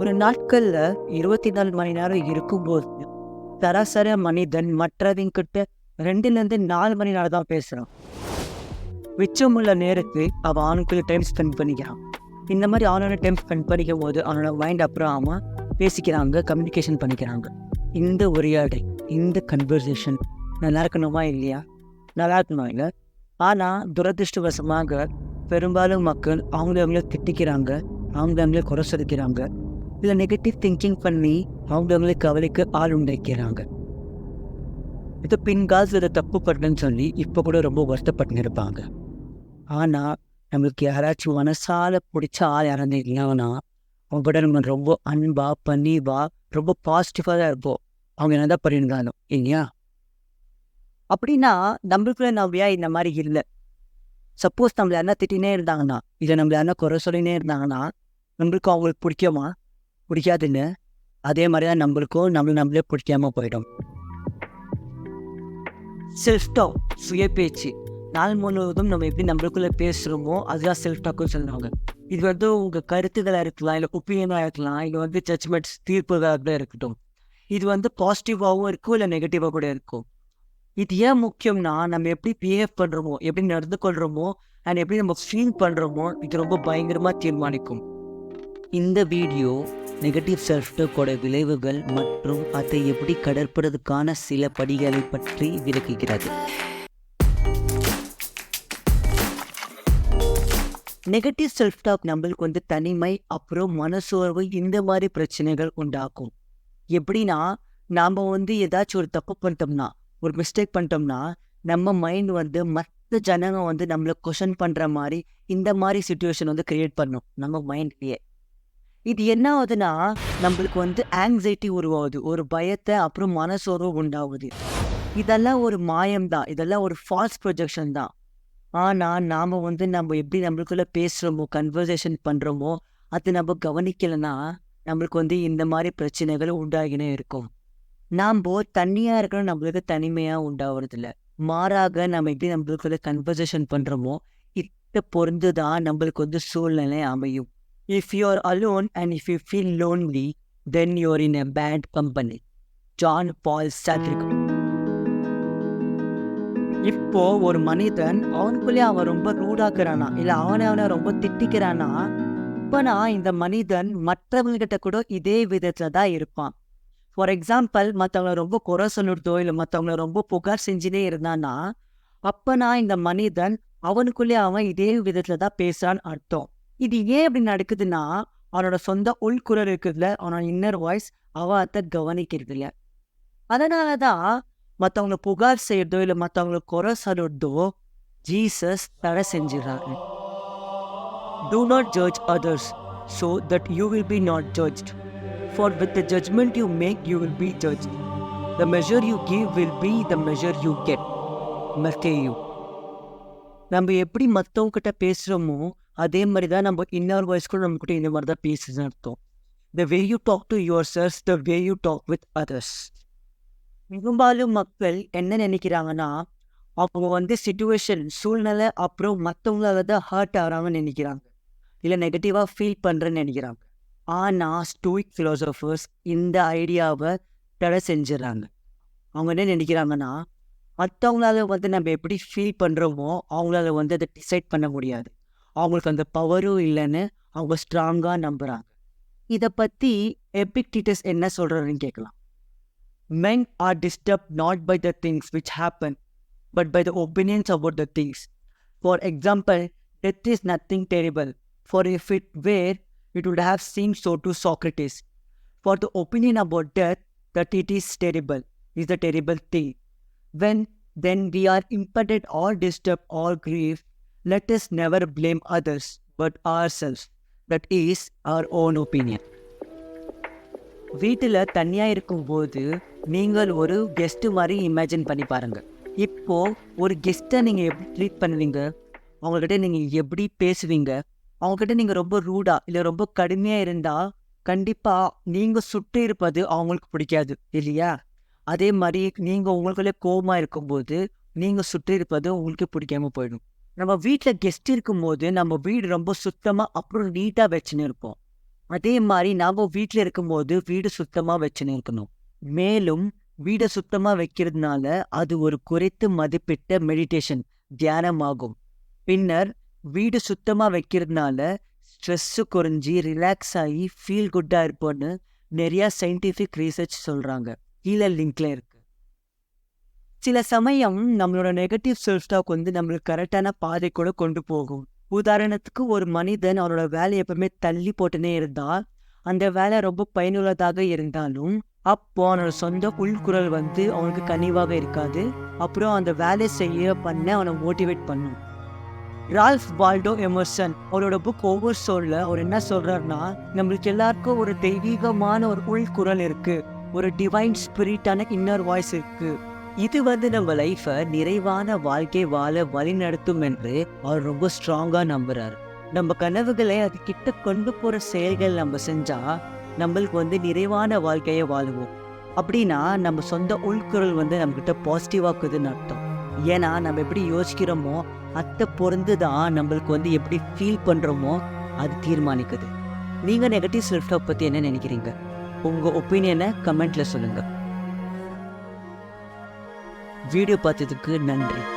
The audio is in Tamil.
ஒரு நாட்கள்ல 24 மணி நேரம் இருக்கும்போது சராசரி மனிதன் மற்றவங்கிட்ட 2ல இருந்து 4 மணி நேரம் தான் பேசுறான். மிச்சமுள்ள நேரத்தை அவன் அவனுக்குள்ள டைம் ஸ்பெண்ட் பண்ணிக்கிறான். இந்த மாதிரி அவனோட டைம் ஸ்பெண்ட் பண்ணிக்கும் போது அவனோட மைண்ட் அப்புறம் அவன் பேசிக்கிறாங்க, கம்யூனிகேஷன் பண்ணிக்கிறாங்க. இந்த உரையாடல், இந்த கன்வர்சேஷன் நல்லா இருக்கணுமா இல்லையா? நல்லா இருக்கணும் இல்லை. ஆனால் துரதிருஷ்டவசமாக பெரும்பாலும் மக்கள் அவங்கள திட்டிக்கிறாங்க, அவங்கள குறை சொல்லிக்கிறாங்க, இல்லை நெகட்டிவ் திங்கிங் பண்ணி அவங்கள கவலைக்கு ஆள் உண்டாக்கிறாங்க. இது பின்காலத்தில் இதை தப்பு பண்ணுன்னு சொல்லி இப்போ கூட ரொம்ப வருத்தப்பட்டு இருப்பாங்க. ஆனால் நம்மளுக்கு யாராச்சும் மனசால பிடிச்ச ஆள் யாராவது இல்லைன்னா அவங்க கூட நம்ம ரொம்ப அன்பா பணிவா ரொம்ப பாசிட்டிவாக தான் இருப்போம். அவங்க என்னதான் பண்ணியிருந்தாலும் இல்லையா? அப்படின்னா நம்மளுக்குள்ள நம்ம இந்த மாதிரி இல்லை. சப்போஸ் நம்மள யாருன்னா திட்டினே இருந்தாங்கன்னா, இல்லை நம்மள யாருன்னா குறை சொல்லினே இருந்தாங்கன்னா நம்மளுக்கும் அவங்களுக்கு பிடிக்குமா? பிடிக்காதுன்னு. அதே மாதிரி தான் நம்மளுக்கும் நம்மளே பிடிக்காம போயிடும். செல்ஃப் டாக், சுய பேச்சு, நாள் முழுவதும் நம்ம எப்படி நம்மளுக்குள்ள பேசுகிறோமோ அதுதான் செல்ஃப் டாக்குன்னு சொல்லுவாங்க. இது வந்து உங்கள் கருத்துக்களாக இருக்கலாம், இல்லை ஒப்பீனியனாக இருக்கலாம், இல்லை ஜட்ஜ்மெண்ட்ஸ் தீர்ப்புகளாக கூட இருக்கட்டும். இது வந்து பாசிட்டிவாகவும் இருக்கும், இல்லை நெகட்டிவாக கூட இருக்கும். இது ஏன் முக்கியம்னா, நம்ம எப்படி பிஹேவ் பண்ணுறோமோ, எப்படி நடந்து கொள்கிறோமோ அண்ட் எப்படி நம்ம ஃபீல் பண்ணுறோமோ இது ரொம்ப பயங்கரமாக தீர்மானிக்கும். இந்த வீடியோ நெகட்டிவ் செல்ஃப் டாக்கோட விளைவுகள் மற்றும் அதை எப்படி கடற்படுறதுக்கான சில படிகளை பற்றி விளக்குகிறது. நெகட்டிவ் செல்ஃப் டாக் நம்மளுக்கு வந்து தனிமை, அப்புறம் மனசோர்வு, இந்த மாதிரி பிரச்சனைகள் உண்டாக்கும். எப்படின்னா, நாம் வந்து ஏதாச்சும் ஒரு தப்பு பண்ணிட்டோம்னா, ஒரு மிஸ்டேக் பண்ணிட்டோம்னா, நம்ம மைண்ட் வந்து மற்ற ஜனங்க வந்து நம்மளை கொஷன் பண்ணுற மாதிரி இந்த மாதிரி சுச்சுவேஷன் வந்து கிரியேட் பண்ணும் நம்ம மைண்ட்லேயே. இது என்ன ஆகுதுன்னா, நம்மளுக்கு வந்து ஆங்ஸைட்டி உருவாகுது, ஒரு பயத்தை, அப்புறம் மனசோர்வு உண்டாகுது. இதெல்லாம் ஒரு மாயம்தான், இதெல்லாம் ஒரு ஃபால்ஸ் ப்ரொஜெக்ஷன் தான். ஆனால் நாம் வந்து நம்ம எப்படி நம்மளுக்குள்ளே பேசுகிறோமோ, கன்வர்சேஷன் பண்ணுறோமோ அது நம்ம கவனிக்கலைன்னா நம்மளுக்கு வந்து இந்த மாதிரி பிரச்சனைகள் உண்டாகினே இருக்கும். நாம் தனியாக இருக்கணும், நம்மளுக்கு தனிமையாக உண்டாகிறதில்ல. மாறாக நம்ம எப்படி நம்மளுக்குள்ள கன்வர்சேஷன் பண்ணுறோமோ இதை பொறுத்து தான் நம்மளுக்கு வந்து சூழ்நிலை அமையும். If you are alone and if you feel lonely, then you are in a bad company. John Paul Sartre. இப்போ ஒரு மனிதன் அவனுக்குள்ளே அவன் ரொம்ப ரூடாக்குறானா, இல்லை அவனை ரொம்ப திட்டிக்கிறானா, இப்போனா இந்த மனிதன் மற்றவங்ககிட்ட கூட இதே விதத்தில் தான் இருப்பான். ஃபார் எக்ஸாம்பிள், மற்றவங்கள ரொம்ப குறை சொல்லிடுதோ இல்லை மற்றவங்கள ரொம்ப புகார் செஞ்சுனே இருந்தானா, அப்போனா இந்த மனிதன் அவனுக்குள்ளே அவன் இதே விதத்தில் தான் பேசுறான்னு அர்த்தம். இது ஏன் அப்படி நடக்குதுன்னா, அவனோட சொந்த உள்குரல் இருக்குதுல, அவனோட இன்னர் வாய்ஸ், அவன் அதை கவனிக்கிறது இல்லை. அதனால தான் மற்றவங்களை புகார் செய்யறதோ இல்லை மற்றவங்களை குறை சொல்றதோ ஜீசஸ் தடை செஞ்சிடறாரு. Do not judge others so that you will be not judged. For with the judgment you make, you will be judged. The measure you give will be the measure you get. Matthew. நம்ம எப்படி மற்றவங்கிட்ட பேசுகிறோமோ அதே மாதிரி தான் நம்ம இன்னொரு வாய்ஸ் கூட நம்மக்கிட்ட இந்த மாதிரி தான் பேசுதுன்னு அர்த்தம். The way you talk to yourself, the way you talk with others. பெரும்பாலும் மக்கள் என்ன நினைக்கிறாங்கன்னா, அவங்க வந்து சிச்சுவேஷன், சூழ்நிலை, அப்புறம் மற்றவங்களால தான் ஹர்ட் ஆகிறாங்கன்னு நினைக்கிறாங்க, இல்லை நெகட்டிவாக ஃபீல் பண்ணுறேன்னு நினைக்கிறாங்க. ஆனால் ஸ்டோயிக் ஃபிலாசபர்ஸ் இந்த ஐடியாவை தடை செஞ்சிடறாங்க. அவங்க என்ன நினைக்கிறாங்கன்னா, மற்றவங்களால வந்து நம்ம எப்படி ஃபீல் பண்ணுறோமோ அவங்களால வந்து அதை டிசைட் பண்ண முடியாது, அவங்களுக்கு அந்த பவரும் இல்லைன்னு அவங்க ஸ்ட்ராங்காக நம்புகிறாங்க. இதை பற்றி எபிக்டீட்டஸ் என்ன சொல்கிறாருன்னு கேட்கலாம். Men are disturbed not by the things which happen, but by the opinions about the things. For example, death is nothing terrible, for if it were, it would have seemed so to Socrates. For the opinion about death, that it is terrible, is the terrible thing. When then we are impeded or disturbed or grieved, let us never blame others but ourselves. That is our own opinion. வீட்டில் தனியாக இருக்கும்போது நீங்கள் ஒரு கெஸ்ட்டு மாதிரி இமேஜின் பண்ணி பாருங்கள். இப்போது ஒரு கெஸ்ட்டை நீங்கள் எப்படி ட்ரீட் பண்ணுவீங்க, அவங்கக்கிட்ட நீங்கள் எப்படி பேசுவீங்க, அவங்கக்கிட்ட நீங்கள் ரொம்ப ரூடாக இல்லை ரொம்ப கடுமையாக இருந்தால் கண்டிப்பாக நீங்கள் சுற்றி இருப்பது அவங்களுக்கு பிடிக்காது இல்லையா? அதே மாதிரி நீங்கள் உங்களுக்குள்ளே கோபமாக இருக்கும்போது நீங்கள் சுற்றி இருப்பது உங்களுக்கு பிடிக்காம போயிடும். நம்ம வீட்டில் கெஸ்ட் இருக்கும்போது நம்ம வீடு ரொம்ப சுத்தமாக அப்புறம் நீட்டாக வச்சுன்னு இருப்போம். அதே மாதிரி நாம வீட்டில் இருக்கும்போது வீடு சுத்தமாக வச்சுன்னு இருக்கணும். மேலும் வீடை சுத்தமாக வைக்கிறதுனால அது ஒரு குறைத்து மதிப்பிட்ட மெடிடேஷன் தியானமாகும். பின்னர் வீடு சுத்தமாக வைக்கிறதுனால ஸ்ட்ரெஸ்ஸு குறைஞ்சி ரிலாக்ஸ் ஆகி ஃபீல் குட்டாக இருப்போன்னு நிறையா சயின்டிஃபிக் ரீசர்ச் சொல்கிறாங்க. கீழே லிங்க்ல இருக்கு. சில சமயம் நம்மளோட நெகட்டிவ் செல்ஃப் டாக் நம்மளுக்கு கரெக்டான பாதை கூட கொண்டு போகும். உதாரணத்துக்கு ஒரு மனிதன் அவனோட வேலையை எப்பவுமே தள்ளி போட்டுனே இருந்தால் அந்த வேலை ரொம்ப பயனுள்ளதாக இருந்தாலும் அப்போ அவனோட சொந்த உள்குரல் அவனுக்கு கனிவாக இருக்காது. அப்புறம் அந்த வேலை பண்ண அவனை மோட்டிவேட் பண்ணும். ரால்ஃப் வால்டோ எமர்சன் அவரோட புக் ஓவர் சோல்ல அவர் என்ன சொல்றாருன்னா, நம்மளுக்கு எல்லாருக்கும் ஒரு தெய்வீகமான ஒரு உள்குரல் இருக்கு, ஒரு டிவைன் ஸ்பிரிட்டான இன்னர் வாய்ஸ் இருக்கு. இது நம்ம லைஃபை நிறைவான வாழ்க்கை வாழ வழி நடத்தும் என்று அவர் ரொம்ப ஸ்ட்ராங்கா நம்புறாரு. நம்ம கனவுகளை அது கிட்ட கொண்டு போற செயல்கள் நம்ம செஞ்சா நம்மளுக்கு நிறைவான வாழ்க்கையை வாழுவோம். அப்படின்னா நம்ம சொந்த உள்குரல் நம்ம கிட்ட பாசிட்டிவாக்குதுன்னு அர்த்தம். ஏன்னா நம்ம எப்படி யோசிக்கிறோமோ அதை பொறுத்து தான் நம்மளுக்கு எப்படி ஃபீல் பண்றோமோ அது தீர்மானிக்குது. நீங்க நெகட்டிவ் செல்ஃப் டாக் பத்தி என்ன நினைக்கிறீங்க? உங்க ஒப்பீனியனை கமெண்ட்ல சொல்லுங்க. வீடியோ பார்த்ததுக்கு நன்றி.